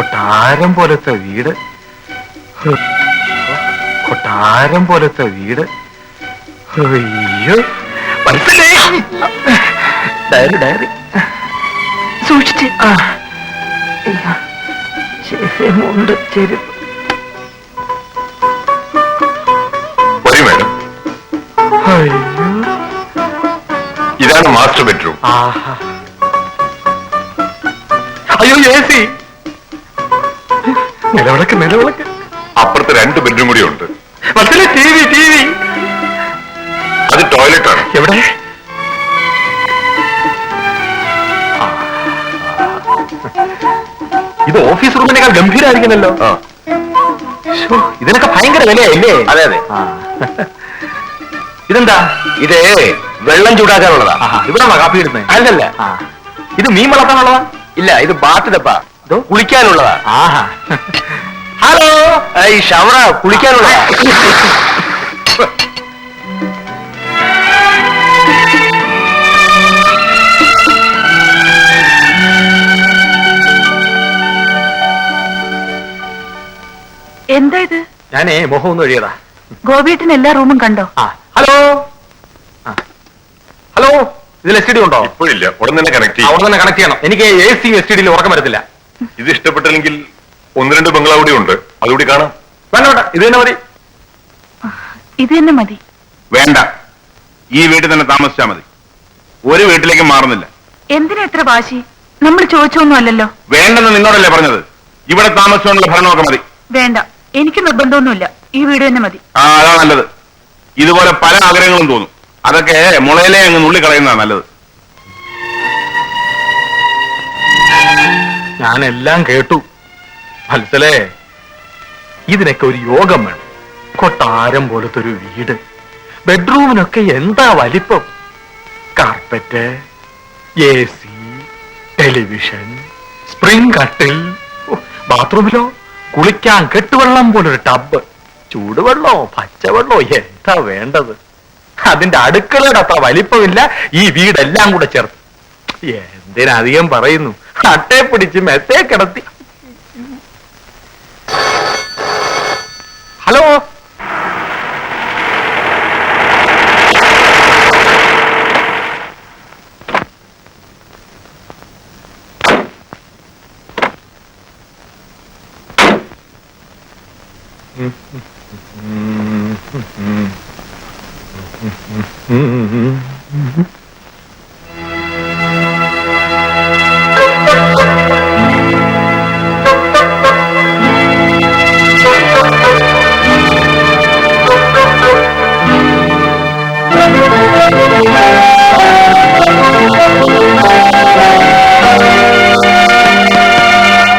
കൊട്ടാരം പോലത്തെ വീട്, കൊട്ടാരം പോലത്തെ വീട്. അയ്യോ, മനസ്സിലായി. ഡയറി ഡയറി സൂക്ഷിച്ച്. മുണ്ട് ചെരുപ്പ്. മേഡം, ഇതാണ് മാസ്റ്റർ ബെഡ്റൂം. അയ്യോ, AC. നിലവിളക്ക് നിലവിളക്ക്. അപ്പുറത്ത് 2 ബെഡ്റൂം കൂടി ഉണ്ട്. TV TV. അത് ടോയ്ലറ്റ് ആണ്. എവിടെ? ഇത് ഓഫീസ് റൂമിനേക്കാൾ ഗംഭീരമായിരിക്കുന്നല്ലോ. ഇതിനൊക്കെ ഭയങ്കര വിലയല്ലേ? അതെ അതെ. ഇതെന്താ? ഇത് വെള്ളം ചൂടാക്കാനുള്ളതാ. ഇവിടെ കാപ്പി ഇടുന്നത് അല്ലല്ല. ഇത് മീൻ വളർത്താനുള്ളതാ? ഇല്ല, ഇത് ബാത്ത് ഡപ്പാ, കുളിക്കാനുള്ളതാ. ഹലോ, ഈ ഷവറ കുളിക്കാനുള്ളതാ. എന്താ ഇത്? ഞാനേ മുഖം ഒന്ന് ഒഴിയതാ. ഗോപിയേട്ടൻ എല്ലാ റൂമും കണ്ടോ? ഹലോ ഹലോ, ഇതിൽ STD ഉണ്ടോ? ഇപ്പോഴില്ല, ഉടൻ തന്നെ കണക്ട് ചെയ്യും. അവിടെ തന്നെ കണക്ട് ചെയ്യണം. എനിക്ക് AC STD ഉറക്കം വരത്തില്ല. ഇത് ഇഷ്ടപ്പെട്ടില്ലെങ്കിൽ 1-2 ബംഗ്ലാവ് കൂടി ഉണ്ട്, അതുകൂടി കാണാം. വേണ്ട വേണ്ട, ഇത് തന്നെ മതി. ഇത് തന്നെ മതി. വേണ്ട, ഈ വീട്ടിൽ തന്നെ താമസിച്ചാ മതി. ഒരു വീട്ടിലേക്ക് മാറുന്നില്ല. എന്തിനാ എത്ര വാശി? നമ്മൾ ചോദിച്ചൊന്നും അല്ലല്ലോ. വേണ്ടെന്ന് നിന്നോടല്ലേ പറഞ്ഞത്? ഇവിടെ താമസിച്ചുകൊണ്ടുള്ള ഭരണമൊക്കെ മതി. വേണ്ട, എനിക്ക് നിർബന്ധമൊന്നുമില്ല. ഈ വീട് തന്നെ മതി. അതാ നല്ലത്. ഇതുപോലെ പല ആഗ്രഹങ്ങളും തോന്നും, അതൊക്കെ മുളയിലെ അങ്ങ് നുള്ളിക്കളയുന്നതാണ് നല്ലത്. ഞാനെല്ലാം കേട്ടു മത്സലേ. ഇതിനൊക്കെ ഒരു യോഗം വേണം. കൊട്ടാരം പോലത്തെ ഒരു വീട്, ബെഡ്റൂമിനൊക്കെ എന്താ വലിപ്പം. കാർപ്പറ്റ്, AC, ടെലിവിഷൻ, സ്പ്രിംഗ് കട്ടിൽ. ബാത്റൂമിലോ കുളിക്കാൻ കെട്ടുവെള്ളം പോലൊരു ടബ്. ചൂടുവെള്ളോ പച്ചവെള്ളോ എന്താ വേണ്ടത്? അതിന്റെ അടുക്കളയുടെ അത്ര വലിപ്പമില്ല ഈ വീടെല്ലാം കൂടെ ചേർത്ത്. എന്തിനധികം പറയുന്നു, അട്ടയെ പിടിച്ച് മെത്തേ കിടത്തി. ഹലോ,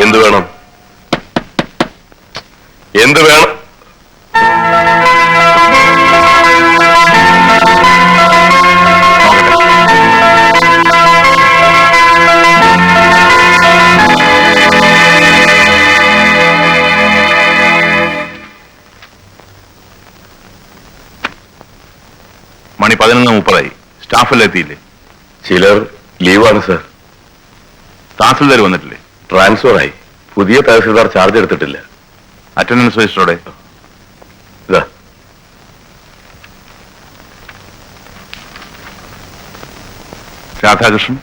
എന്ത് വേണം? എന്ത് വേണം? മണി 11:30. സ്റ്റാഫെല്ലാം എത്തിയില്ലേ? ചിലർ ലീവാണ് സർ. തഹസിൽദാർ വന്നിട്ടില്ലേ? ട്രാൻസ്ഫർ ആയി. പുതിയ തഹസിൽദാർ ചാർജ് എടുത്തിട്ടില്ല. അറ്റൻഡൻസ് രജിസ്റ്ററോടെ ഇതാ. രാധാകൃഷ്ണൻ?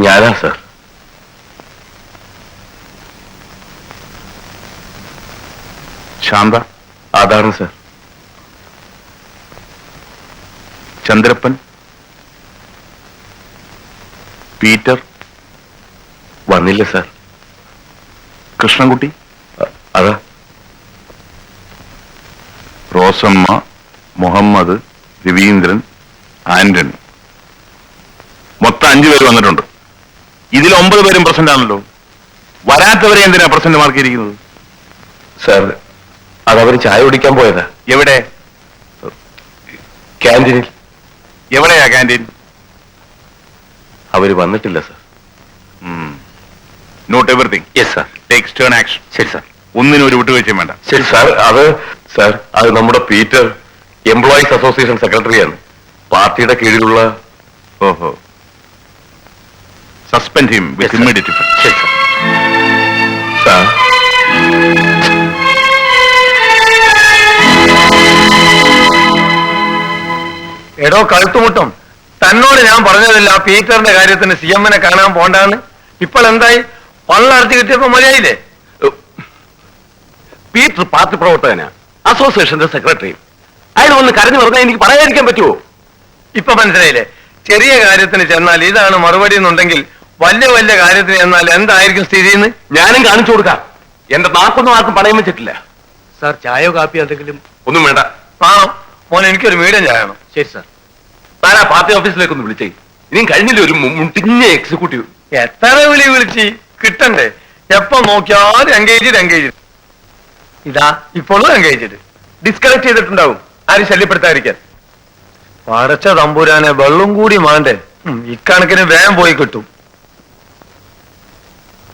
ഞാനാ സർ. ശാന്ത? അതാണ് സർ. ചന്ദ്രപ്പൻ? പീറ്റർ? വന്നില്ല സർ. കൃഷ്ണൻകുട്ടി? അതാ. റോസമ്മ, മുഹമ്മദ്, രവീന്ദ്രൻ, ആന്റണി. മൊത്തം 5 പേര് വന്നിട്ടുണ്ട്. ഇതിൽ 9 പേരും പ്രസന്റ് ആണല്ലോ. വരാത്തവരെ എന്തിനാ പ്രസന്റ് മാർക്കിയിരിക്കുന്നത്? സർ, അതവര് ചായ കുടിക്കാൻ പോയതാ. എവിടെ? ക്യാൻറ്റീനിൽ. എവിടെയാ ക്യാൻറ്റീൻ? അവര് വന്നിട്ടില്ല sir. Not everything. Yes sir. Take stern action. ശരി സർ. ഒന്നിനും ഒരു വിട്ടുവീഴ്ചയും വേണ്ട. ശരി സാർ. അത് നമ്മുടെ പീറ്റർ എംപ്ലോയീസ് അസോസിയേഷൻ സെക്രട്ടറിയാണ്. പാർട്ടിയുടെ കീഴിലുള്ള. ഓഹോ. Suspend him with immediate effect. ശരി സർ. എടോ കഴുത്തുമുട്ടും, തന്നോട് ഞാൻ പറഞ്ഞതല്ല ആ പീറ്ററിന്റെ കാര്യത്തിന് സി എമ്മിനെ കാണാൻ പോണ്ടാന്ന്. ഇപ്പോൾ എന്തായി? പള്ളർത്തി കിട്ടിയപ്പോ മതിയായില്ലേ? പീറ്റർ പാർട്ടി പ്രവർത്തകനാ, അസോസിയേഷന്റെ സെക്രട്ടറി. അയാൾ വന്ന് കരഞ്ഞു പറഞ്ഞാൽ എനിക്ക് പറയാതിരിക്കാൻ പറ്റുമോ? ഇപ്പൊ മനസ്സിലായില്ലേ? ചെറിയ കാര്യത്തിന് ചെന്നാൽ ഇതാണ് മറുപടി എന്നുണ്ടെങ്കിൽ വലിയ വലിയ കാര്യത്തിന് ചെന്നാൽ എന്തായിരിക്കും സ്ഥിതി എന്ന് ഞാനും കാണിച്ചു കൊടുക്കാം. എന്റെ നാക്കൊന്നും ആർക്കും പണയം വെച്ചിട്ടില്ല. സാർ ചായയോ കാപ്പിയോ എന്തെങ്കിലും? ഒന്നും വേണ്ട. ആ മോനെ, എനിക്കൊരു മീഡിയം ചായണം. ശരി സാർ. താൻ ആ പാർട്ടി ഓഫീസിലേക്കൊന്ന് വിളിച്ചേ. ഇനിയും കഴിഞ്ഞില്ല ഒരു മുട്ടിഞ്ഞ എക്സിക്യൂട്ടീവ്. എത്ര വിളിച്ച് കിട്ടണ്ടേ? എപ്പോ നോക്കിയാലും എൻഗേജ്. ഇതാ ഇപ്പോഴും എൻഗേജ്. ഡിസ്കണക്ട് ചെയ്തിട്ടുണ്ടാവും, ആരും ശല്യപ്പെടുത്താതിരിക്കാൻ. പടച്ച തമ്പുരാനെ, വെള്ളം കൂടി മാണ്ടേ. ഇക്കണക്കിന് വേഗം പോയി കിട്ടും.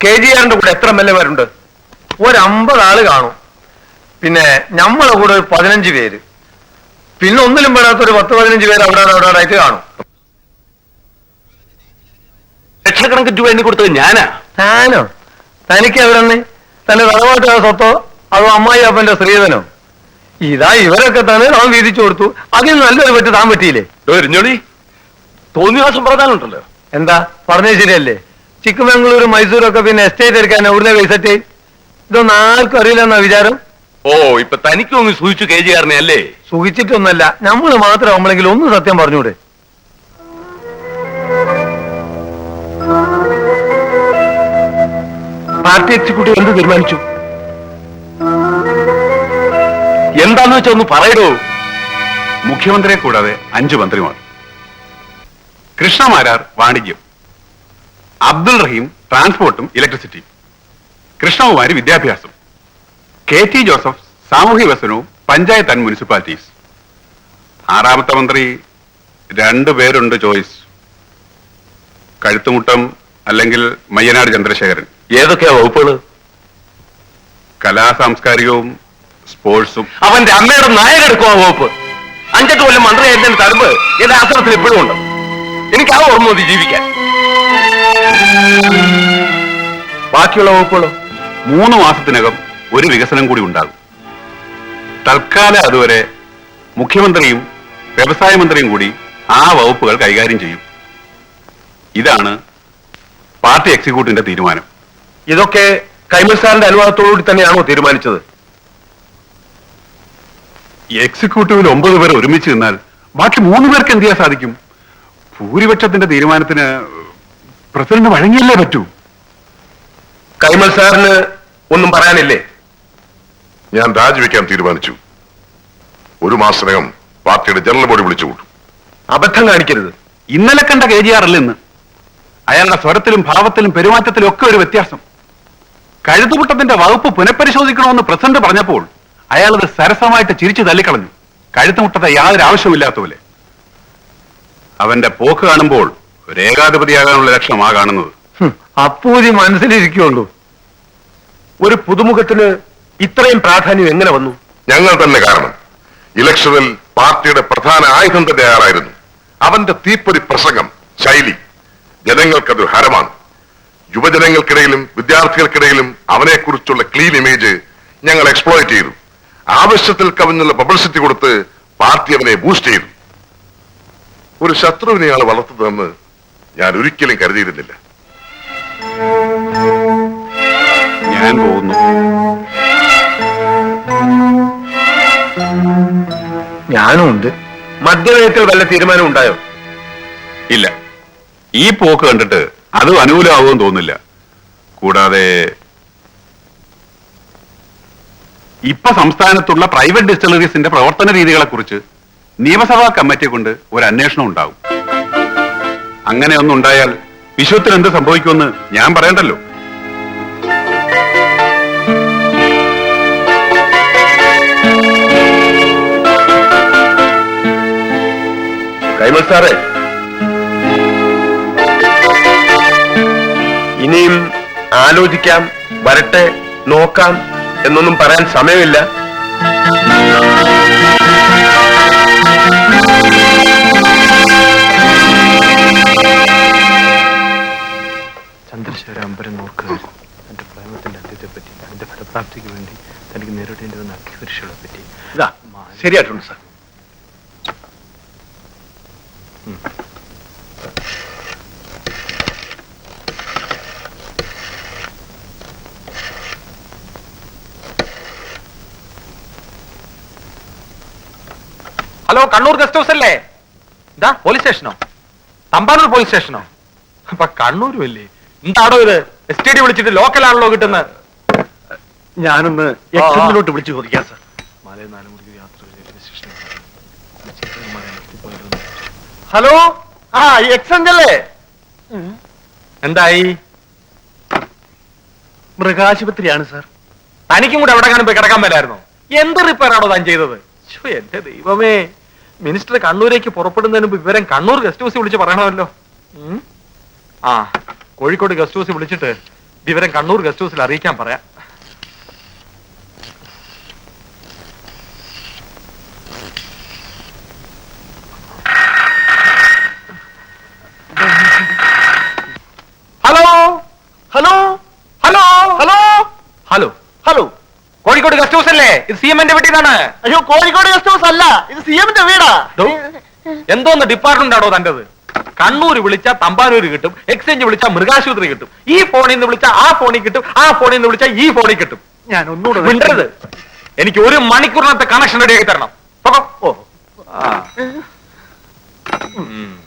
KGR-ന്റെ കൂടെ എത്ര മെല്ലമാരുണ്ട്? ഒരു 50 ആള് കാണും. പിന്നെ നമ്മളെ കൂടെ ഒരു 15 പേര്. പിന്നെ ഒന്നിലും പെടാത്തൊരു 10-15 പേര് അവിടെ ആയിട്ട് കാണും. ലക്ഷക്കണക്കിന് രൂപ എണ്ണി കൊടുത്തത് ഞാനാ. താനോ? തനിക്ക് എവിടെ? തന്റെ തറവാട്ട് സ്വത്തോ അതോ അമ്മായി അപ്പന്റെ സ്ത്രീധനോ? ഇതാ ഇവരൊക്കെ തന്നെ താൻ വീതിച്ചു കൊടുത്തു. അതിന് നല്ലൊരു പറ്റി താൻ പറ്റിയില്ലേ? എരിഞ്ഞോളി, തോന്നിവാസം പറഞ്ഞാലുണ്ടല്ലോ. എന്താ പറഞ്ഞത് ശരിയല്ലേ? ചിക്കമംഗളൂർ മൈസൂരൊക്കെ പിന്നെ എസ്റ്റേറ്റ് എടുക്കാൻ എവിടെ പൈസറ്റ്? ഇതൊന്നും ആർക്കും അറിയില്ലെന്നാ വിചാരം. ഓ, ഇപ്പൊ തനിക്കും ഒന്ന് സൂചിച്ചു KGR-നെ അല്ലേ? സുഖിച്ചിട്ടൊന്നല്ല, നമ്മള് മാത്രം നമ്മളെങ്കിലും ഒന്ന് സത്യം പറഞ്ഞൂടെ? പാർട്ടി എക്സിക്യൂട്ടീവ് എന്ത് തീരുമാനിച്ചു? എന്താന്ന് വെച്ചാ ഒന്ന് പറയടോ. മുഖ്യമന്ത്രിയെ കൂടാതെ 5 മന്ത്രിമാർ. കൃഷ്ണമാരാർ വാണിജ്യം, അബ്ദുൾ റഹീം ട്രാൻസ്പോർട്ടും ഇലക്ട്രിസിറ്റിയും, കൃഷ്ണകുമാരി വിദ്യാഭ്യാസം, KT ജോസഫ് സാമൂഹ്യ വികസനവും പഞ്ചായത്ത് ആൻഡ് മുനിസിപ്പാലിറ്റീസ്. 6ാമത്തെ മന്ത്രി 2 പേരുണ്ട് ചോയ്സ്. കഴുത്തുമുട്ടം അല്ലെങ്കിൽ മയ്യനാട് ചന്ദ്രശേഖരൻ. ഏതൊക്കെയാ വകുപ്പുകള്? കലാ സാംസ്കാരികവും സ്പോർട്സും. അവന്റെ അമ്മയുടെ നായകെടുക്കും ആ വകുപ്പ്. 5-8 കൊല്ലം മന്ത്രിയായിരുന്നതിന് തരമ്പ് എന്റെ ആശ്രമത്തിൽ എപ്പോഴും ഉണ്ട്. എനിക്ക് ആ ഓർമ്മ മതി ജീവിക്കാൻ. ബാക്കിയുള്ള വകുപ്പുകളോ? 3 മാസത്തിനകം ഒരു വികസനം കൂടി ഉണ്ടാകും. തൽക്കാലം അതുവരെ മുഖ്യമന്ത്രിയും വ്യവസായ മന്ത്രിയും കൂടി ആ വകുപ്പുകൾ കൈകാര്യം ചെയ്യും. ഇതാണ് പാർട്ടി എക്സിക്യൂട്ടീവിന്റെ തീരുമാനം. ഇതൊക്കെ കൈമൾ സാറിന്റെ അനുവാദത്തോടുകൂടി തന്നെയാണോ തീരുമാനിച്ചത്? എക്സിക്യൂട്ടീവിൽ 9 പേർ ഒരുമിച്ച് നിന്നാൽ ബാക്കി 3 പേർക്ക് എന്ത് ചെയ്യാൻ സാധിക്കും? ഭൂരിപക്ഷത്തിന്റെ തീരുമാനത്തിന് പ്രസിഡന്റ് വഴങ്ങിയല്ലേ പറ്റൂ. കൈമൾ സാറിന് ഒന്നും പറയാനില്ലേ? ഞാൻ രാജിവെക്കാൻ തീരുമാനിച്ചു. 1 മാസത്തിനകം പാർട്ടിയുടെ ജനറൽ ബോഡി വിളിച്ചു കൂട്ടും. അബദ്ധം കാണിക്കരുത്. ഇന്നലെ കണ്ട KGR അല്ല ഇന്ന്. അയാളുടെ സ്വരത്തിലും ഭാവത്തിലും പെരുമാറ്റത്തിലും ഒക്കെ ഒരു വ്യത്യാസം. കഴുത്തുമുട്ടത്തിന്റെ വകുപ്പ് പുനഃപരിശോധിക്കണമെന്ന് പ്രസിഡന്റ് പറഞ്ഞപ്പോൾ അയാളത് സരസമായിട്ട് ചിരിച്ചു തള്ളിക്കളഞ്ഞു. കഴുത്തുമുട്ടത്തെ യാതൊരു ആവശ്യമില്ലാത്ത പോലെ. അവന്റെ പോക്ക് കാണുമ്പോൾ ഒരു ഏകാധിപതിയാകാനുള്ള ലക്ഷണമാ കാണുന്നത്. അപ്പൂതി മനസ്സിലിരിക്കുള്ളൂ. ഒരു പുതുമുഖത്തിന് ഇത്രയും പ്രാധാന്യം എങ്ങനെ വന്നു? ഞങ്ങൾ തന്നെ കാരണം. ഇലക്ഷനിൽ പാർട്ടിയുടെ പ്രധാന ആയുധം തന്നെ ആരായിരുന്നു. അവന്റെ തീപ്പൊരി പ്രസംഗം, ശൈലി ജനങ്ങൾക്കതൊരു ഹരമാണ്. യുവജനങ്ങൾക്കിടയിലും വിദ്യാർത്ഥികൾക്കിടയിലും അവനെക്കുറിച്ചുള്ള ക്ലീൻ ഇമേജ് ഞങ്ങൾ എക്സ്പ്ലോയിറ്റ് ചെയ്തു. ആവശ്യത്തിൽ കവിഞ്ഞുള്ള പബ്ലിസിറ്റി കൊടുത്ത് പാർട്ടി അവനെ ബൂസ്റ്റ് ചെയ്തു. ഒരു ശത്രുവിനെയാൾ വളർത്തുന്നതെന്ന് ഞാൻ ഒരിക്കലും കരുതിയിരുന്നില്ല. ഞാൻ പോകുന്നു. ഞാനും ഉണ്ട്. മധ്യനയത്തിൽ വല്ല തീരുമാനം ഉണ്ടായോ? ഇല്ല. ഈ പോക്ക് കണ്ടിട്ട് അത് അനുകൂലമാകുമെന്ന് തോന്നുന്നില്ല. കൂടാതെ ഇപ്പൊ സംസ്ഥാനത്തുള്ള പ്രൈവറ്റ് ഡിസ്റ്റിലറീസിന്റെ പ്രവർത്തന രീതികളെ കുറിച്ച് നിയമസഭാ കമ്മിറ്റിയെ കൊണ്ട് ഒരു അന്വേഷണം ഉണ്ടാവും. അങ്ങനെ ഒന്നുണ്ടായാൽ വിശ്വത്തിന് എന്ത് സംഭവിക്കുമെന്ന് ഞാൻ പറയണ്ടല്ലോ. കൈമൾ സാറേ, ഇനിയും ആലോചിക്കാം, വരട്ടെ, നോക്കാം എന്നൊന്നും പറയാൻ സമയമില്ല. ചന്ദ്രശേഖര അമ്പരം നോക്കുക. എന്റെ പ്രേമത്തിന്റെ അന്ത്യത്തെപ്പറ്റി അതിന്റെ ഫലം പ്രാപ്തിക്ക് വേണ്ടി തനിക്ക് നേരിടേണ്ടി വന്ന അഗ്നിപരീക്ഷകളെ പറ്റി. ഇതാ ശരിയായിട്ടുണ്ട് sir. Hello, Kannur guest house അല്ലേ? എന്താ പോലീസ് സ്റ്റേഷനോ? തമ്പാനൂർ പോലീസ് സ്റ്റേഷനോ? അപ്പൊ കണ്ണൂരും അല്ലേ? എന്താണോ ഇത്? എസ് ടി ഡി വിളിച്ചിട്ട് ലോക്കലാണല്ലോ കിട്ടുന്നത്. ഞാനൊന്ന് എക്സിലോട്ട് വിളിച്ചു ചോദിക്കാം സാർ. മാലയിൽ 4 മണിക്ക് യാത്ര ചെയ്ത സ്റ്റേഷനിൽ ഹലോ, ആ എക്സഞ്ച് അല്ലേ? എന്തായി? മൃഗാശുപത്രിയാണ് സാർ. തനിക്കും കൂടെ എവിടെ കാണുമ്പോ കിടക്കാൻ പറ്റായിരുന്നോ? എന്ത് റിപ്പയർ ആണോ താൻ ചെയ്തത്? എന്റെ ദൈവമേ, മിനിസ്റ്റർ കണ്ണൂരേക്ക് പുറപ്പെടുന്നതിന് മുമ്പ് വിവരം കണ്ണൂർ ഗസ്റ്റ് ഹൗസിൽ വിളിച്ച് പറയണമല്ലോ. ആ, കോഴിക്കോട് ഗസ്റ്റ് ഹൗസിൽ വിളിച്ചിട്ട് വിവരം കണ്ണൂർ ഗസ്റ്റ് ഹൗസിൽ അറിയിക്കാൻ പറയാം. Hello hello hello hello hello hello, Kozhikode guest house അല്ലേ? ഇത് സി എമ്മിന്റെ വീട്ടിലാണ്. അയ്യോ കോഴിക്കോട് ഗസ്റ്റ് ഹൗസ് അല്ല, ഇത് CM-ന്റെ വീടാ. എന്തോന്ന് ഡിപ്പാർട്ട്മെന്റ് ആണോ തന്റേത്? കണ്ണൂർ വിളിച്ചാൽ തമ്പാനൂര് കിട്ടും, എക്സ്ചേഞ്ച് വിളിച്ചാൽ മൃഗാശുപത്രി കിട്ടും, ഈ ഫോണിൽ നിന്ന് വിളിച്ചാൽ ആ ഫോണിൽ കിട്ടും, ആ ഫോണിൽ നിന്ന് വിളിച്ചാൽ ഈ ഫോണിൽ കിട്ടും. ഞാൻ ഒന്നുകൂടെ മിണ്ടരുത്. എനിക്ക് 1 മണിക്കൂറിനകത്ത് കണക്ഷൻ റെഡിയാക്കി തരണം. ഓ ആ